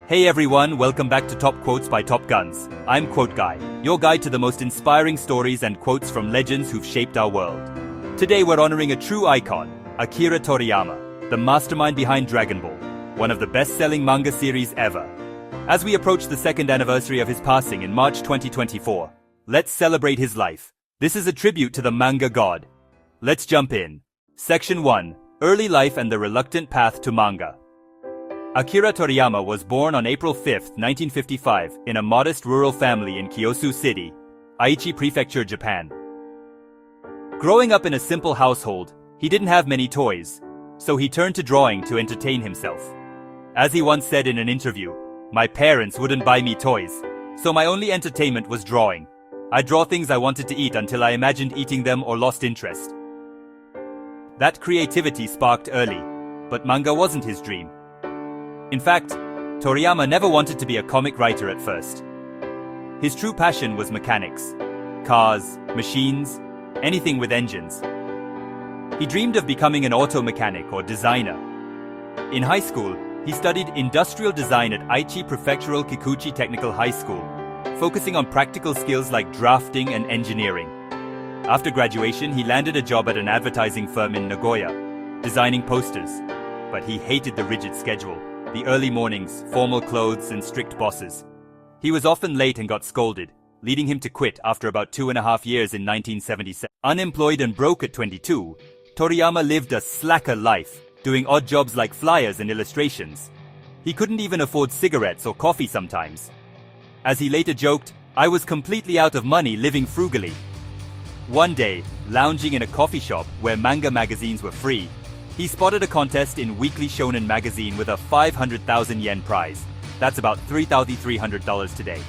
Hey everyone, welcome back to Top Quotes by Top Guns. I'm Quote Guy, your guide to the most inspiring stories and quotes from legends who've shaped our world. Today we're honoring a true icon, Akira Toriyama, the mastermind behind Dragon Ball, one of the best-selling manga series ever. As we approach the second anniversary of his passing in March 2024, let's celebrate his life. This is a tribute to the manga god. Let's jump in. Section 1. Early life and the reluctant path to manga. Akira Toriyama was born on April 5, 1955, in a modest rural family in Kyosu City, Aichi Prefecture, Japan. Growing up in a simple household, he didn't have many toys, so he turned to drawing to entertain himself. As he once said in an interview, "My parents wouldn't buy me toys, so my only entertainment was drawing. I'd draw things I wanted to eat until I imagined eating them or lost interest." That creativity sparked early, but manga wasn't his dream. In fact, Toriyama never wanted to be a comic writer at first. His true passion was mechanics. Cars, machines, anything with engines. He dreamed of becoming an auto mechanic or designer. In high school, he studied industrial design at Aichi Prefectural Kikuchi Technical High School, focusing on practical skills like drafting and engineering. After graduation, he landed a job at an advertising firm in Nagoya, designing posters. But he hated the rigid schedule. The early mornings, formal clothes, and strict bosses. He was often late and got scolded, leading him to quit after about 2.5 years in 1977. Unemployed and broke at 22, Toriyama lived a slacker life, doing odd jobs like flyers and illustrations. He couldn't even afford cigarettes or coffee sometimes. As he later joked, "I was completely out of money living frugally." One day, lounging in a coffee shop where manga magazines were free, he spotted a contest in Weekly Shonen magazine with a 500,000 yen prize. That's about $3,300 today.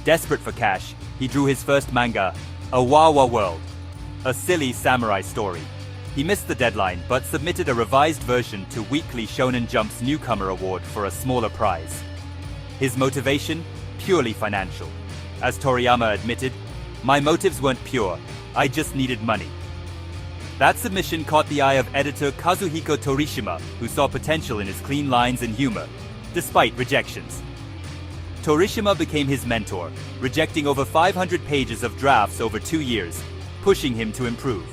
Desperate for cash, he drew his first manga, A Wawa World, a silly samurai story. He missed the deadline, but submitted a revised version to Weekly Shonen Jump's Newcomer Award for a smaller prize. His motivation? Purely financial. As Toriyama admitted, "My motives weren't pure, I just needed money." That submission caught the eye of editor Kazuhiko Torishima, who saw potential in his clean lines and humor, despite rejections. Torishima became his mentor, rejecting over 500 pages of drafts over 2 years, pushing him to improve.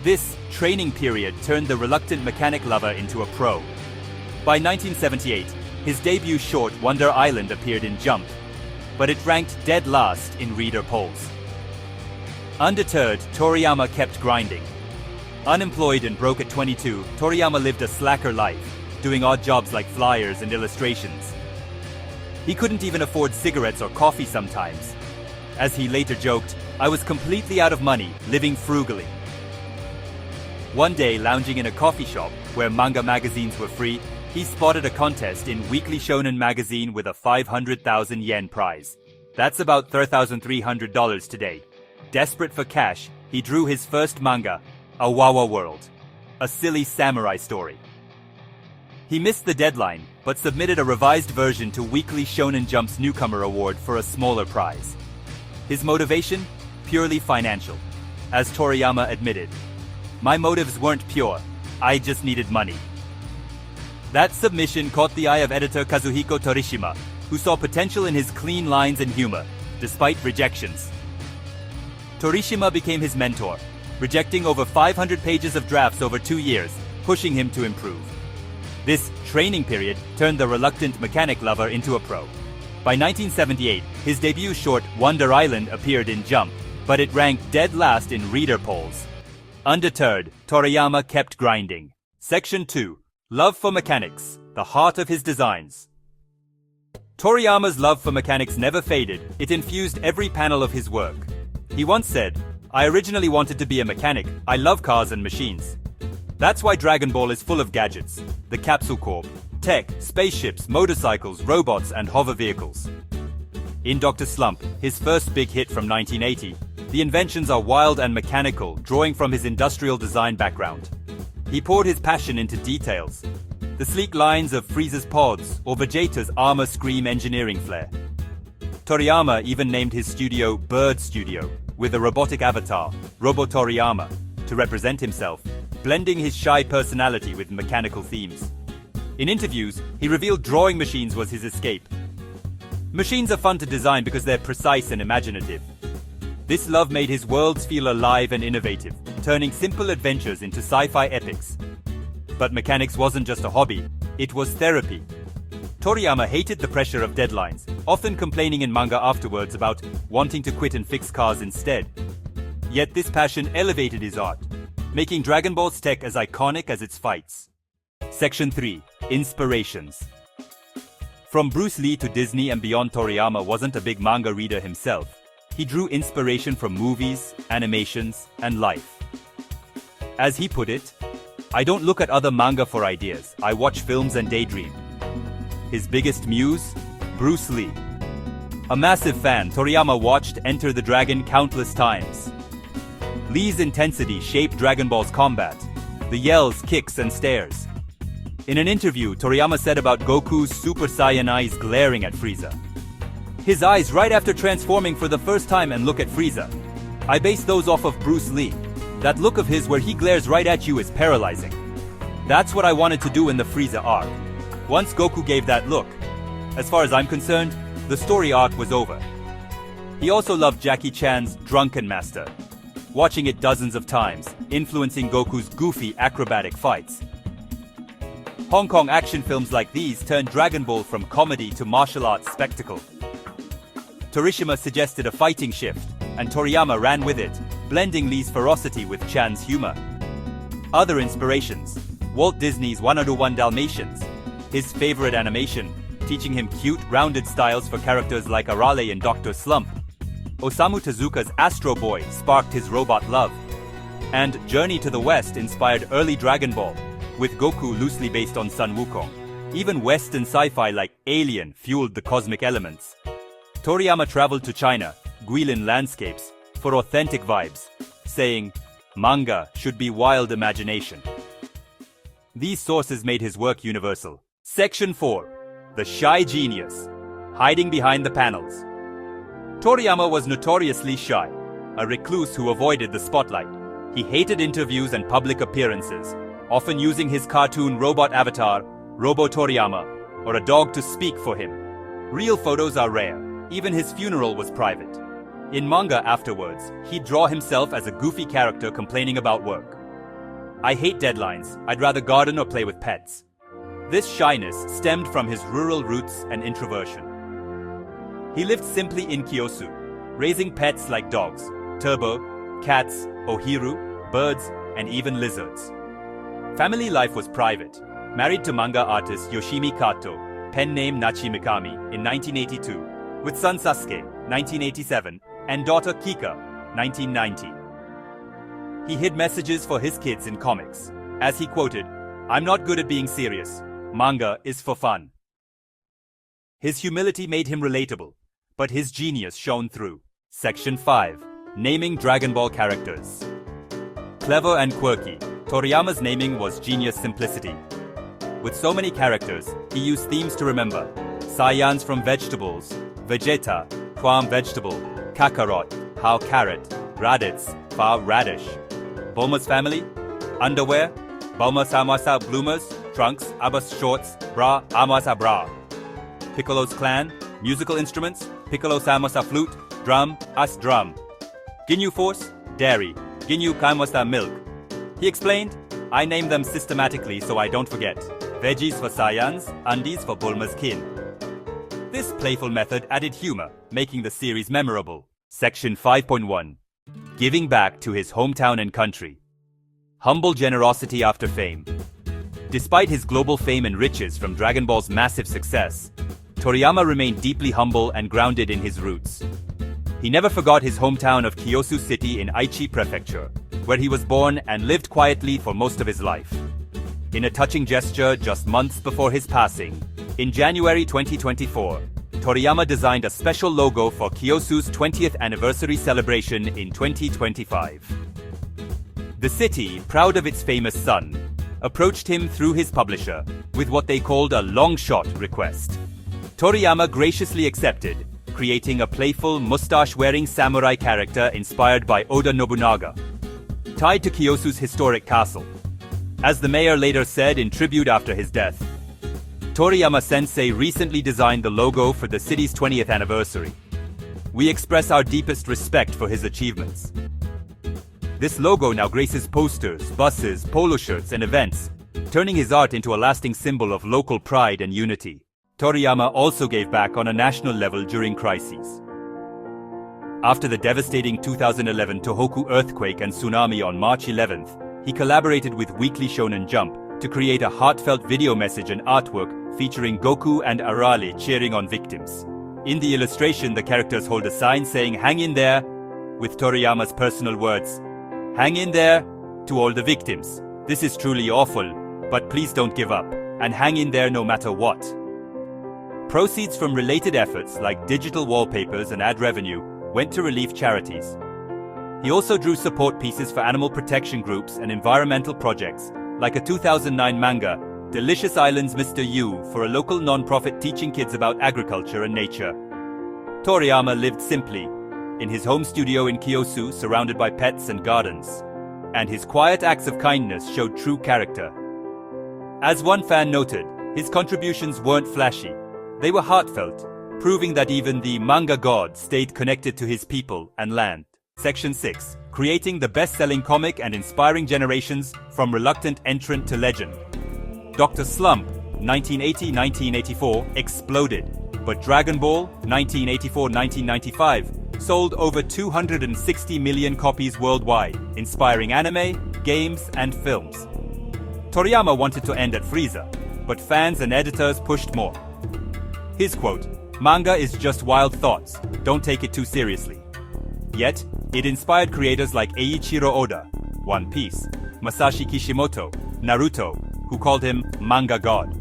This training period turned the reluctant mechanic lover into a pro. By 1978, his debut short Wonder Island appeared in Jump, but it ranked dead last in reader polls. Undeterred, Toriyama kept grinding. Unemployed and broke at 22, Toriyama lived a slacker life, doing odd jobs like flyers and illustrations. He couldn't even afford cigarettes or coffee sometimes. As he later joked, "I was completely out of money, living frugally." One day, lounging in a coffee shop where manga magazines were free, he spotted a contest in Weekly Shonen magazine with a 500,000 yen prize. That's about $3,300 today. Desperate for cash, he drew his first manga, A Wawa World, a silly samurai story. He missed the deadline, but submitted a revised version to Weekly Shonen Jump's Newcomer Award for a smaller prize. His motivation? Purely financial. As Toriyama admitted, "My motives weren't pure, I just needed money." That submission caught the eye of editor Kazuhiko Torishima, who saw potential in his clean lines and humor, despite rejections. Torishima became his mentor, rejecting over 500 pages of drafts over 2 years, pushing him to improve. This training period turned the reluctant mechanic lover into a pro. By 1978, his debut short Wonder Island appeared in Jump, but it ranked dead last in reader polls. Undeterred, Toriyama kept grinding. Section 2. Love for mechanics, the heart of his designs. Toriyama's love for mechanics never faded. It infused every panel of his work. He once said, "I originally wanted to be a mechanic. I love cars and machines. That's why Dragon Ball is full of gadgets. The Capsule Corp, tech, spaceships, motorcycles, robots, and hover vehicles." In Dr. Slump, his first big hit from 1980, the inventions are wild and mechanical, drawing from his industrial design background. He poured his passion into details. The sleek lines of Frieza's pods or Vegeta's armor scream engineering flair. Toriyama even named his studio Bird Studio, with a robotic avatar, Robo Toriyama, to represent himself, blending his shy personality with mechanical themes. In interviews, he revealed drawing machines was his escape. Machines are fun to design because they're precise and imaginative. This love made his worlds feel alive and innovative, turning simple adventures into sci-fi epics. But mechanics wasn't just a hobby, it was therapy. Toriyama hated the pressure of deadlines, often complaining in manga afterwards about wanting to quit and fix cars instead. Yet this passion elevated his art, making Dragon Ball's tech as iconic as its fights. Section 3. Inspirations. From Bruce Lee to Disney and beyond, Toriyama wasn't a big manga reader himself. He drew inspiration from movies, animations, and life. As he put it, "I don't look at other manga for ideas, I watch films and daydream." His biggest muse? Bruce Lee. A massive fan, Toriyama watched Enter the Dragon countless times. Lee's intensity shaped Dragon Ball's combat, the yells, kicks, and stares. In an interview, Toriyama said about Goku's Super Saiyan eyes glaring at Frieza. His eyes right after transforming for the first time and look at Frieza. "I base those off of Bruce Lee. That look of his where he glares right at you is paralyzing. That's what I wanted to do in the Frieza arc. Once Goku gave that look, as far as I'm concerned, the story arc was over." He also loved Jackie Chan's Drunken Master, watching it dozens of times, influencing Goku's goofy acrobatic fights. Hong Kong action films like these turned Dragon Ball from comedy to martial arts spectacle. Toriyama suggested a fighting shift, and Toriyama ran with it, blending Lee's ferocity with Chan's humor. Other inspirations: Walt Disney's 101 Dalmatians, his favorite animation, teaching him cute, rounded styles for characters like Arale and Dr. Slump. Osamu Tezuka's Astro Boy sparked his robot love. And Journey to the West inspired early Dragon Ball, with Goku loosely based on Sun Wukong. Even Western sci-fi like Alien fueled the cosmic elements. Toriyama traveled to China, Guilin landscapes, for authentic vibes, saying, "Manga should be wild imagination." These sources made his work universal. Section 4. The Shy Genius. Hiding behind the panels. Toriyama was notoriously shy, a recluse who avoided the spotlight. He hated interviews and public appearances, often using his cartoon robot avatar, Robo Toriyama, or a dog to speak for him. Real photos are rare. Even his funeral was private. In manga afterwards, he'd draw himself as a goofy character complaining about work. "I hate deadlines, I'd rather garden or play with pets." This shyness stemmed from his rural roots and introversion. He lived simply in Kyosu, raising pets like dogs, Turbo, cats, Ohiru, birds, and even lizards. Family life was private. Married to manga artist Yoshimi Kato, pen name Nachi Mikami, in 1982, with son Sasuke, 1987, and daughter Kika, 1990. He hid messages for his kids in comics. As he quoted, "I'm not good at being serious. Manga is for fun." His humility made him relatable, but his genius shone through. Section 5. Naming Dragon Ball characters. Clever and quirky, Toriyama's naming was genius simplicity. With so many characters, he used themes to remember. Saiyans from vegetables, Vegeta, Quam vegetable, Kakarot, How carrot, Raditz, Fa radish. Bulma's family, underwear, Bulma Samasa bloomers, trunks, Abbas shorts, bra, Amasa bra. Piccolo's clan, musical instruments, Piccolo Samasa flute, drum, As drum. Ginyu Force, dairy, Ginyu Kamasa milk. He explained, "I name them systematically so I don't forget. Veggies for Saiyans, undies for Bulma's kin." This playful method added humor, making the series memorable. Section 5.1. Giving back to his hometown and country. Humble generosity after fame. Despite his global fame and riches from Dragon Ball's massive success, Toriyama remained deeply humble and grounded in his roots. He never forgot his hometown of Kyosu City in Aichi Prefecture, where he was born and lived quietly for most of his life. In a touching gesture just months before his passing, in January 2024, Toriyama designed a special logo for Kyosu's 20th anniversary celebration in 2025. The city, proud of its famous son, approached him through his publisher with what they called a long-shot request. Toriyama graciously accepted, creating a playful, mustache-wearing samurai character inspired by Oda Nobunaga, tied to Kyosu's historic castle. As the mayor later said in tribute after his death, Toriyama-sensei recently designed the logo for the city's 20th anniversary. We express our deepest respect for his achievements. This logo now graces posters, buses, polo shirts, and events, turning his art into a lasting symbol of local pride and unity. Toriyama also gave back on a national level during crises. After the devastating 2011 Tohoku earthquake and tsunami on March 11th, he collaborated with Weekly Shonen Jump to create a heartfelt video message and artwork featuring Goku and Arale cheering on victims. In the illustration, the characters hold a sign saying "Hang in there," with Toriyama's personal words, "Hang in there to all the victims. This is truly awful, but please don't give up, and hang in there no matter what." Proceeds from related efforts like digital wallpapers and ad revenue went to relief charities. He also drew support pieces for animal protection groups and environmental projects, like a 2009 manga, Delicious Islands Mr. Yu, for a local non-profit teaching kids about agriculture and nature. Toriyama lived simply, in his home studio in Kiyosu, surrounded by pets and gardens. And his quiet acts of kindness showed true character. As one fan noted, his contributions weren't flashy. They were heartfelt, proving that even the manga god stayed connected to his people and land. Section 6. Creating the best-selling comic and inspiring generations from reluctant entrant to legend. Dr. Slump, 1980-1984, exploded, but Dragon Ball, 1984-1995, sold over 260 million copies worldwide, inspiring anime, games, and films. Toriyama wanted to end at Frieza, but fans and editors pushed more. His quote, "Manga is just wild thoughts, don't take it too seriously." Yet, it inspired creators like Eiichiro Oda, One Piece, Masashi Kishimoto, Naruto, who called him Manga God.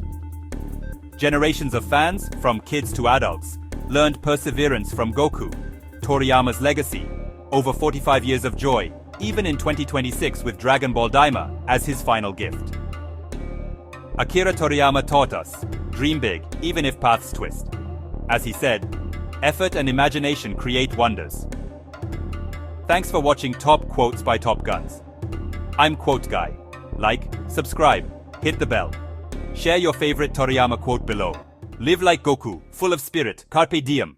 Generations of fans, from kids to adults, learned perseverance from Goku, Toriyama's legacy, over 45 years of joy, even in 2026 with Dragon Ball Daima as his final gift. Akira Toriyama taught us, dream big, even if paths twist. As he said, effort and imagination create wonders. Thanks for watching Top Quotes by Top Guns. I'm Quote Guy. Like, subscribe, hit the bell. Share your favorite Toriyama quote below. Live like Goku, full of spirit, carpe diem.